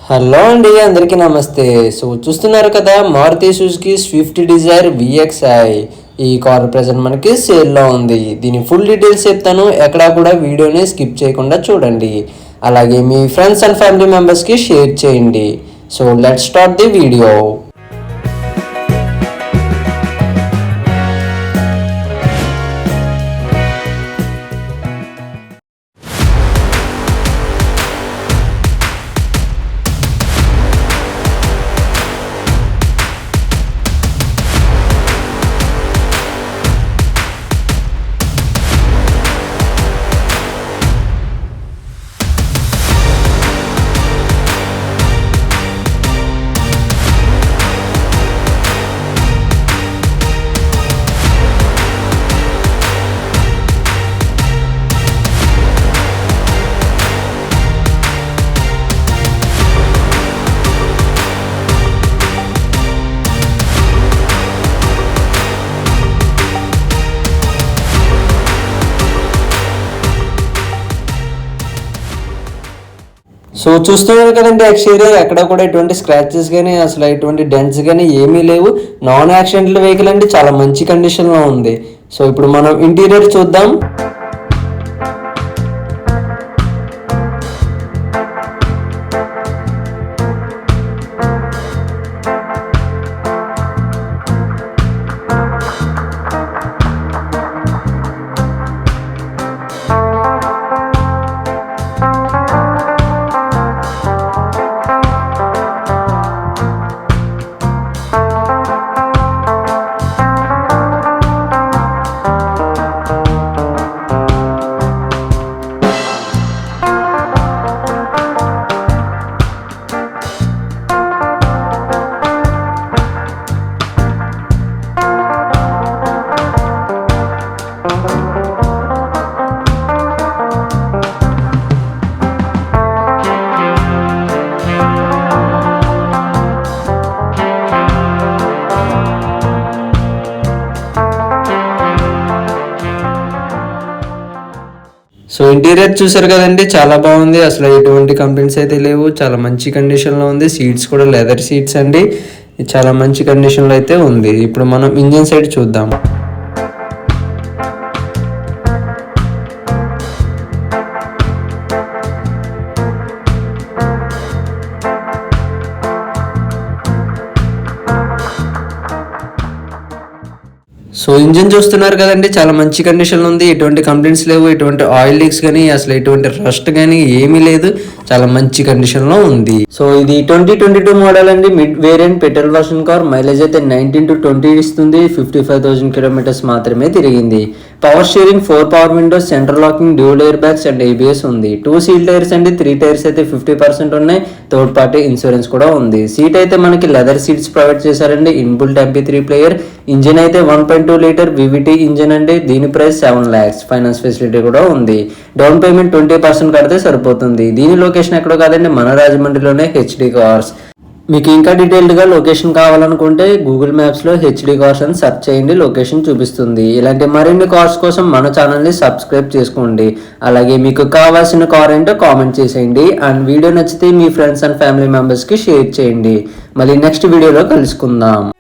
Hello అండి, అందరికీ నమస్తే. సో చూస్తున్నారు కదా, Maruti Suzuki Swift Dzire VXI ఈ కార్ ప్రజెంట్ మనకి సేల్లో ఉంది. దీని ఫుల్ డీటెయిల్స్ చెప్తాను, ఎక్కడా కూడా వీడియోని స్కిప్ చేయకుండా చూడండి. అలాగే మీ ఫ్రెండ్స్ అండ్ ఫ్యామిలీ మెంబర్స్కి షేర్ చేయండి. So let's start the video. So చూస్తున్నారు కదండి, ఎక్స్టీరియర్ ఎక్కడ కూడా ఎటువంటి స్క్రాచెస్ కానీ అసలు ఎటువంటి డెంట్స్ కానీ ఏమీ లేవు. నాన్ యాక్సిడెంటల్ వెహికల్ అండి, చాలా మంచి కండిషన్లో ఉంది. సో ఇప్పుడు మనం ఇంటీరియర్ చూద్దాం. సో ఇంటీరియర్ చూసారు కదండి, చాలా బాగుంది. అసలు ఎటువంటి కంప్లైంట్స్ అయితే లేవు, చాలా మంచి కండిషన్లో ఉంది. సీట్స్ కూడా లెదర్ సీట్స్ అండి, చాలా మంచి కండిషన్లో అయితే ఉంది. ఇప్పుడు మనం ఇంజిన్ సైడ్ చూద్దాం. సో ఇంజిన్ చూస్తున్నారు కదండి, చాలా మంచి కండిషన్లో ఉంది. ఎటువంటి కంప్లైంట్స్ లేవు, ఎటువంటి ఆయిల్ లీక్స్ కానీ అసలు ఎటువంటి రస్ట్ కానీ ఏమీ లేదు. చాలా మంచి కండిషన్లో ఉంది. సో ఇది 2022 మోడల్ అండి, mid variant petrol version car. Mileage అయితే 19 to 20 ఇస్తుంది. 55,000 కిలోమీటర్స్ మాత్రమే తిరిగింది. Power steering, 4 power Windows, central locking, dual air bags and ABS ఉంది. 2 సీల్ టైర్స్ అండి, 3 టైర్స్ అయితే 50% ఉన్నాయి. థర్డ్ పార్టీ ఇన్సూరెన్స్ కూడా ఉంది. సీట్ అయితే మనకి లెదర్ సీట్స్ ప్రొవైడ్ చేశారండి. Inbuilt MP3 player. ఇంజిన్ అయితే 1.2 లీటర్ వివిటీ ఇంజిన్ అండి. దీని ప్రైస్ 7 lakhs. ఫైనాన్స్ ఫెసిలిటీ కూడా ఉంది. డౌన్ పేమెంట్ 20% కడితే సరిపోతుంది. దీని లొకేషన్ ఎక్కడో కాదండి, మన రాజమండ్రిలోనే హెచ్డి కార్స్. మీకు ఇంకా డీటెయిల్డ్గా లొకేషన్ కావాలనుకుంటే గూగుల్ మ్యాప్స్లో హెచ్డి కార్స్ అని సెర్చ్ చేయండి, లొకేషన్ చూపిస్తుంది. ఇలాంటి మరిన్ని కార్స్ కోసం మన ఛానల్ని సబ్స్క్రైబ్ చేసుకోండి. అలాగే మీకు కావాల్సిన కార్ ఏంటో కామెంట్ చేసేయండి. అండ్ వీడియో నచ్చితే మీ ఫ్రెండ్స్ అండ్ ఫ్యామిలీ మెంబర్స్కి షేర్ చేయండి. మళ్ళీ నెక్స్ట్ వీడియోలో కలుసుకుందాం.